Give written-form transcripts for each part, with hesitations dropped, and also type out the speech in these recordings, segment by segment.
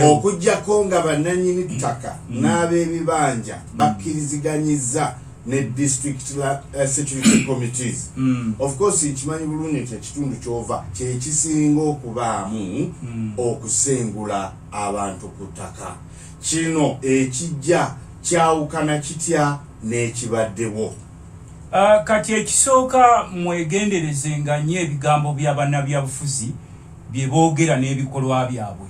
okujjako nga bannannyini ttaka n'ab'ebibanja bakkiriziganyiza ne district security committees. Of course kimanyi bulungi nti ekitundu kyova kyekisinga okubaamu okusengula abantu ku ttaka. Kino ekijja kyawukana kitya n'ekibaddewo? Kati ekisooka mwegenderezenga nnyo ebigambo bya bannabyabufuzi bye boogera n'ebikolwa byabwe,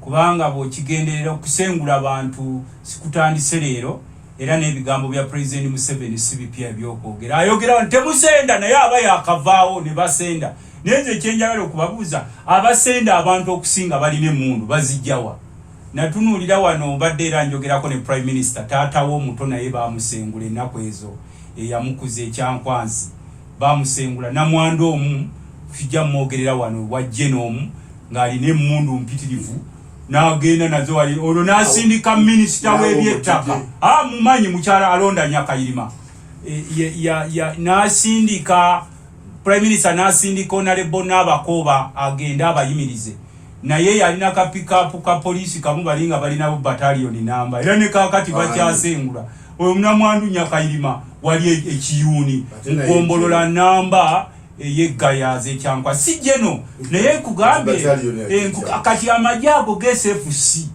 kubanga bw'okigenderera okusengula abantu sikutandise leero, era n'ebigambo bya President Museveni si bipya ebyokwogera. Ayogera nti temusenda naye aba yakavaawo ne basenda. Naye nze kyenjagala okubabuuza, abasenda abantu okusinga balina emmundu bazijjawa? Natunuulira wano mbadde era njogerako ne Prime Minister, taatawo omuto naye baamusengula ennaku ezo eyamukuza ekyankwanzi, baamusengula namwandu omu kijja mwogerera wano wajje n'omu ng'alina emmundu mpitirivu n'agenda nazo wali olwo n'asindika minisita w'ebyettaka mumanyi mukyala alonda Nyakayirima n'asindika Prime Minister n'asindika Honorable Nabakooba agenda abayimirize, naye yalina ka pickup ka polisi kamu balinga balinawo battalion namba, era ne kakati bakyasengula oyo namwandu Nyakayirima wali ekiyuni mugombolola namba eyegayaze ekyankwa si jeno naye kugambe kati amajje ago GSFC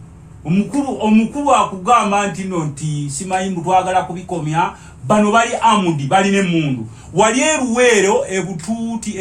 omukulu akugamba nti nti simanyi mutwagala kubikomya bano bali amudi bali ne mundu wali eruwero ebutuuti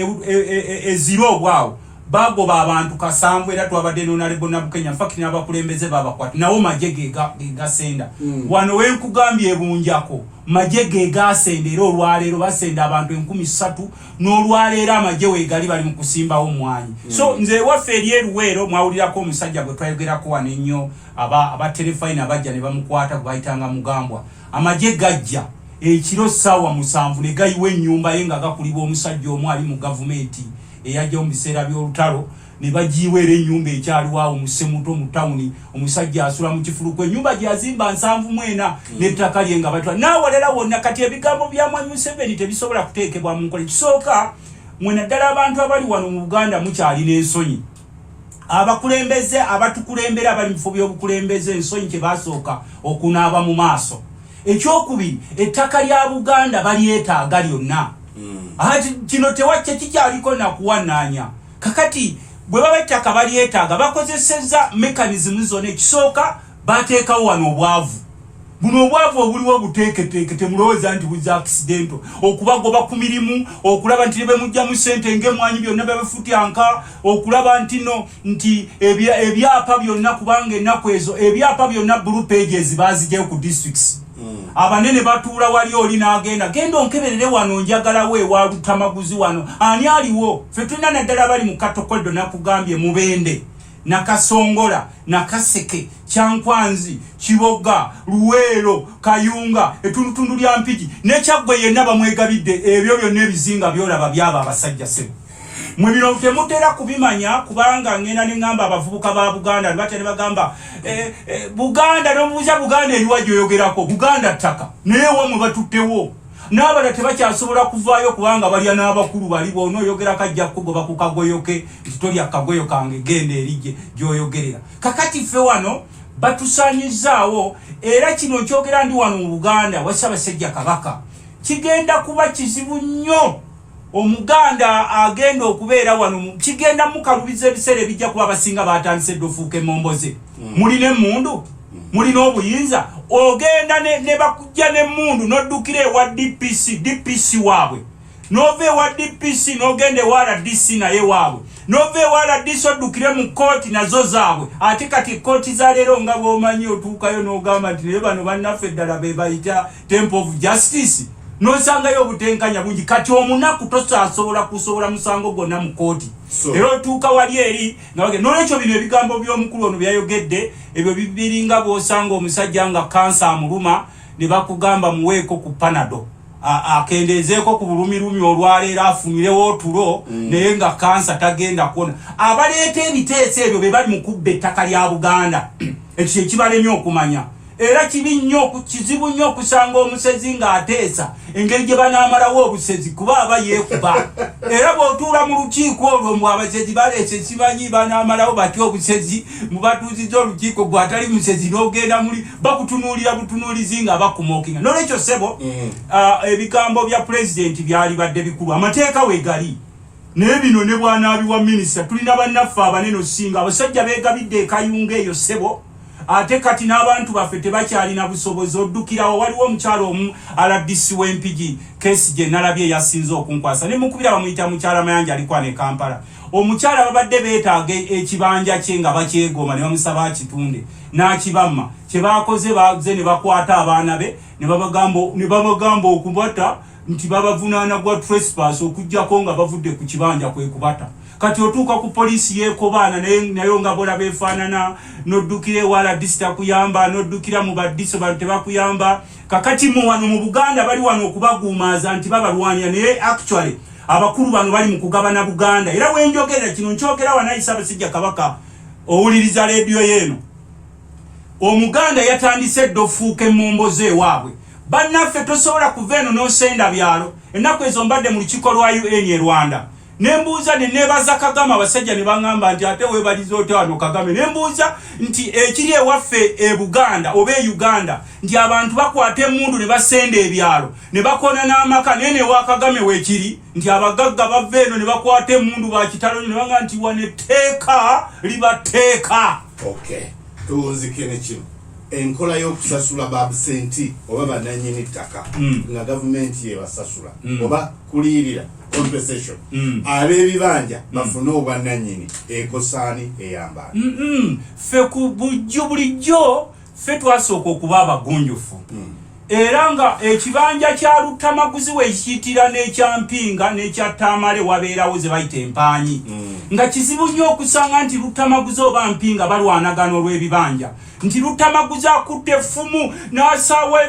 eziro bwawo bagoba abantu kasanvu era twabadde n'Honorable Nabukenya fakiri n'abakulembeze babakwata nawo majje gasenda wano wenkugambye ebunjako majje gasenda era olwaleero basenda abantu 13 n'olwaleero amajje wegali bali mu kusimbawo omwanyi. So nze waffe eri eruwero mwawulirako omusajja gwe twayogerako wano ennyo aba telefine abajja ne bamukwata bayitanga mugambwa amajje gajja ekiro ssaawa 7 ne gayiwa ennyumba ye nga gakulibwa omusajja omu ali mu gavumenti eyajja mu biseera by'olutalo ne bagiweera ennyumba ekyaliwawo musemuto mu tawuni, omusajja asula mu kifuluko ennyumba gyazimba 74 n'ettaka lye nga batwa n'awalala wonna. Kati ebigambo bya Mwami Museveni tebisobola kuteekebwa mu nkola. Kisooka mwena ddala abantu abali wano mu Buganda mukyalina ensonyi, abakulembeze abatukulembera abali mu bifo by'obukulembeze ensonyi kye basooka okunaaba mu maaso. Ekyokubiri, ettaka lya Buganda balyetaaga lyonna. Kino tewacce kikyaliko nakuwanaanya. Kakati bwe baba ettaka balyetaaga bakozesezza mechanism zonna. Ekisooka bateekawo wano obwavu. Buno obwavu obuliwo buteeketeeke temulowooza nti buza accident okubagoba ku mirimu, okulaba nti be mujja mu ssente ng'emwanyi byonna babefutyanka, okulaba nti ebyapa byonna kubanga ennaku ezo ebyapa byonna blue pages bazijeyo ku districts. Abanene batuula wali oli n'agenda genda onkeberere wano njagala weewa lutamaguzi wano ani aliwo. Ffe tulina naddala bali mu Katokodo nakugambye Mubende Nakasongola Nakaseke Kyankwanzi Kiboga Luweero Kayunga etundutundu lya Mpigi ne Kyaggwe yenna bamwegabidde ebyo byonna ebizinga byolaba byaba abasajja sebo. Mwe bino temutera kubimanya kubanga ngenda n'engamba abavubuka ba Buganda batene bagamba Buganda n'omubuuza Buganda eriwa gyoyogerako Buganda ttaka naye wamwe batuttewo n'abala tebakyasobola kuvaayo kubanga balya n'abakulu bali bono oyogera kajja kugoba ku kagoyoke tolya kagoyo kange genda erije gyoyogerera. Kakati ffe wano batusaanyizaawo era kino kyogera ndi wano mu Buganda wa Ssaabasajja Kabaka kigenda kuba kizibu nnyo Omuganda agenda okubeera wano kigenda mukalubiza ebiseera ebijja kuba abasinga batandise ddofuuka emomboze. Mulina emmundu mulina obuyinza ogenda ne bakujja n'emmundu n'oddukira ewa DPC waabwe n'ova ewa DPC n'ogenda ewa RDC naye waabwe n'ova ewa RDC oddukire mu kooti nazo zaabwe. Ate kati kooti za leero nga bw'omanyi otuukayo n'ogamba nti naye bano bannaffe ddala be bayita Temple of Justice nosangayo obutenkanya bungi. Kati omunaku tosasobola musango gonna mu kooti era otuuka wali eri n'olwekyo bino ebigambo by'omukulu ono byayogedde ebyo bibiringa bw'osanga omusajja nga kansa amuluma ne bakugamba muweeko ku Panado akendezeeko ku bulumirumi olwaleero afumirewo otulo naye nga kansa tagenda kuwona. Abaleeta ebiteeso ebyo be bali mu kubba ettaka lya Buganda ekyo ekibalemye okumanya era kizibu nnyo okusanga omusezi ng'ateesa engeri gye banaamalawo obusezi kuba aba yeekuba era bw'otuula mu lukiiko olwo mbu abasezi baleese simanyi banaamalawo batya obusezi mu batuuziza olukiiko gwe atali musezi n'ogenda muli bakutunuulira butunuulizi nga bakumookinga n'olwekyo ssebo ebigambo bya pulezidenti byali badde bikulu amateeka weegali naye bino ne bwanaabiwa minisita tulina bannaffe abanene osinga abasajja beegabidde ekayunga eyo ssebo ate kati n'abantu baffe tebakyalina busobozi oddukirawo waliwo omukyalo omu RDC w'Empigi kesi gye nalabye yasinze okunkwasa ne mukubira bamuyita mukyala Mayanja alikwa ne Kampala omukyala babadde beetaaga ekibanja kye nga bakyegoma ne bamusaba akitunde n'akibamma kye baakoze baze ne bakwata abaana be ne babagamba okubata nti babavunaana gwa trespass okujjako nga bavudde ku kibanja kwe kubata kati otuuka ku polisi yeekobaana nayo nga bola beefaanana n'oddukira ewala disita kuyamba n'oddukira mu badiso bantu tebakuyamba kakati mu wano mu Buganda bali wano okubaguumaaza nti babalwanira naye actually abakulu bano bali mu kugabana Buganda era wenjogera kino nkyogera wanayisa Basajja Kabaka owuliriza leediyo yeeno omuganda yatandise eddofuuka emmomboze ewaabwe bannaffe tosobola kuva eno n'osenda byalo ennaku ezo mbadde mu lukiiko lwa UN e Rwanda nembuuza ne nebaza Kagame abasajja ne baŋŋamba nti ate weebaliza otya wano Kagame nembuuza nti ekiri ewaffe e Buganda oba e Uganda nti abantu bakwata emmundu ne basenda ebyalo ne bakona n'amaka naye newa Kagame weekiri nti abagagga bava eno ne bakwata emmundu bakitalo ne baŋŋamba nti wane tteeka libateeka. Okay, tuwunzike ne kino enkola y'okusasula babusenti oba bannannyini ttaka nga gavumenti yebasasula oba kuliyirira compensation ab'ebibanja bafune obwannannyini ekosaani eyambaala ffe ku bulijjo ffe twasooka okuba abagunjufu era nga ekibanja kya Lutamaguzi weekiyitira n'ekyampinga n'ekyatamale wabeerawo ze bayita empaanyi nga kizibu nnyo okusanga nti Lutamaguzi oba mpinga balwanagana olw'ebibanja nti Lutamaguzi akudde effumu n'asaawa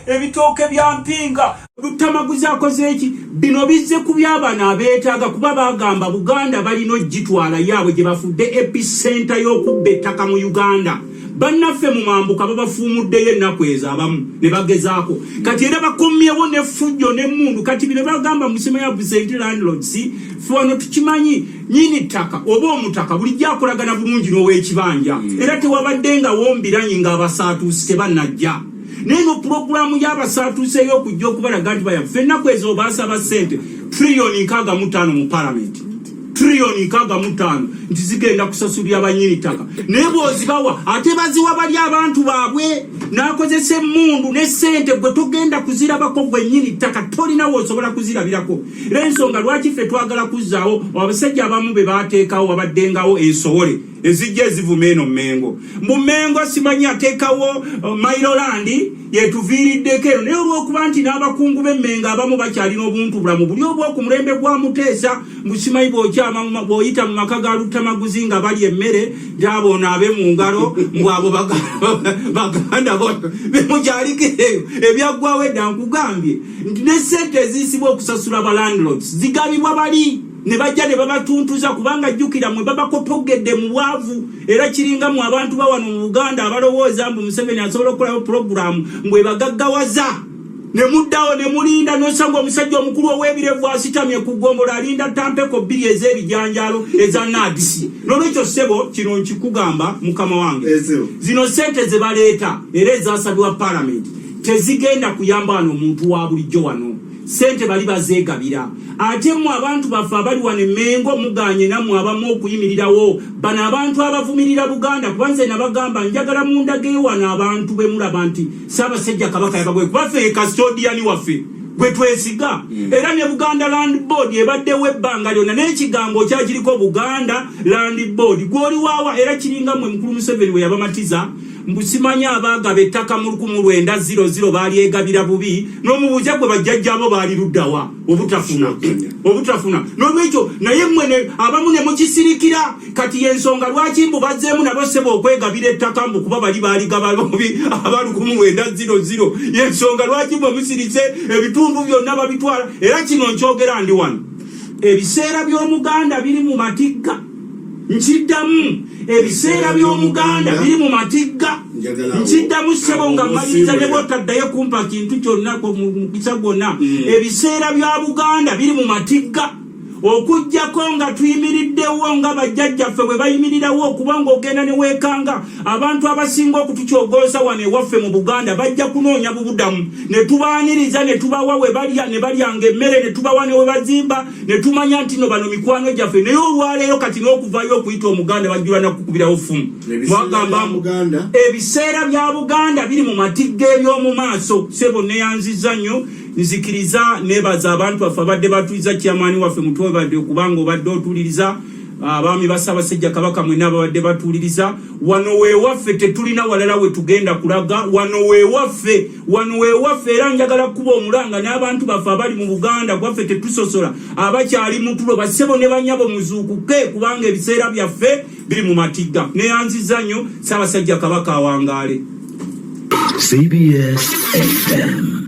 ebitooke bya mpinga Lutamaguzi akoze eki bino bizze ku by'abana abeetaaga kuba bagamba Buganda balina ogitwala yaabwe gye bafudde epicenter y'okubba ettaka mu Uganda bannaffe mu mambuka babafuumuddeyo ennaku ezo abamu ne bagezaako kati era bakomyewo n'effujjo n'emmundu kati bino bagamba musima ya Busenti landlords ffe wano tukimanyi nyini ttaka oba omutaka bulijjo akolagana bulungi n'ow'ekibanja era tewabadde nga wombiranyi ng'abasaatuusi tebannajja naye no pulogulaamu y'abasaatuusi ey'okujja okubalaga nti baya ffe ennaku ezo baasaba ssente triliyoni 65 mu palamenti triliyoni 65 nti zigenda kusasulira abanyini ttaka naye bw'ozibawa ate baziwa bali abantu baabwe n'akozesa emmundu ne ssente gwe togenda kuzirabako gwennyini ttaka tolina w'osobola kuzirabirako era ensonga lwaki ffe twagala kuzzaawo abasajja abamu be baateekawo wabaddengawo ensowole ezijja ezivuma eno Mmengo mu Mmengo simanyi ateekawo Mailolandi yetuviiriddeko eno naye olw'okuba nti n'abakungu b'Emmengo abamu bakyalina obuntu bulamu buli obw'oku mulembe gwa Muteesa mbusimanyi bw'oyita mu maka ga Lutamaguzi nga bali emmere gyabonaabe mu ngalo mbwabo baganda bemukyaliko eyo ebyaggwawo edda nkugambye nti ne ssente eziyisibwa okusasula abalandlords zigabibwa bali ne bajja ne babatuntuza kubanga jjukira mwe babakotogedde mu bwavu era kiringa mu abantu bawano mu Buganda abalowooza mbu Museveni asobola okukolawo pulogulaamu mbwe bagaggawaza ne muddawo ne mulinda n'osanga omusajja omukulu ow'ebirevu asitamye ku ggombola alinda tampeko 2 ez'ebijanjaalo eza NADC n'olwekyo ssebo kino nkikugamba mukama wange zino ssente ze baleeta era ezasabibwa palamenti tezigenda kuyamba wano omuntu wa bulijjo wano ssente bali bazeegabira ate mu abantu baffe abali wano Mmengo muganye nammwe abamu okuyimirirawo bano abantu abavumirira Buganda kuba nze nabagamba njagala mundageyo wano abantu be mulaba nti Ssaabasajja Kabaka yabagwe kuba ffe custodian waffe gwe twesiga era ne Buganda Land Board ebaddewo ebbanga lyonna n'ekigambo kyakiriko Buganda Land Board gwoli waawa era kiringa mmwe mukulu Museveni we yabamatiza mbusimanya abagaba ettaka mu 1900 baali egabira bubi n'omubuuza gwe bajjajjabo baali luddawa obutafuna n'olwekyo naye mmwe abamu ne mukisirikira kati y'ensonga lwaki mbu bazzeemu nabo ssebo okwegabira ettaka mbu kuba bali baaligaba bubi aba 1900 y'ensonga lwaki mbu musirise ebitundu byonna babitwala era kino nkyogera ndi wano ebiseera by'Omuganda biri mu matigga nkiddamu ebiseera by'Omuganda biri mu matigga nziddamu ssebo nga maliriza ne bwotaddayo kumpa kintu kyonna mukisa gwonna ebiseera bya Buganda biri mu matigga okujjako nga tuyimiriddewo nga bajjajjaffe bwe bayimirirawo okubanga ogenda ne weekanga abantu abasinga okutukyogoosa wano ewaffe mu Buganda bajja kunoonya bubudamu ne tubaaniriza ne tubawa we balya ne balyanga emmere ne tubawa ne we bazimba ne tumanya nti no bano mikwano gyaffe naye olwaleero kati n'okuvayo okuyita Omuganda bajjula nakukubirawo ffumu mwagambamu ebiseera bya Buganda biri mu matigga eby'omu maaso ssebo neyanziza nnyo nzikiriza nebaza abantu baffe abadde batuliza kyamaani waffe mutwe badde okubanga obadde otuliriza abaami Bassaabasajja Kabaka mwenna abadde batuliriza wano weewaffe tetulina walala we tugenda kulaga wano weewaffe era njagala kuba omulanga n'abantu baffe abali mu Buganda gwaffe tetusosola abakyali mutulo bassebo ne banyabo muzuukuke kubanga ebiseera byaffe biri mu matigga neyanziza nnyo Ssaabasajja Kabaka awangaale. CBS FM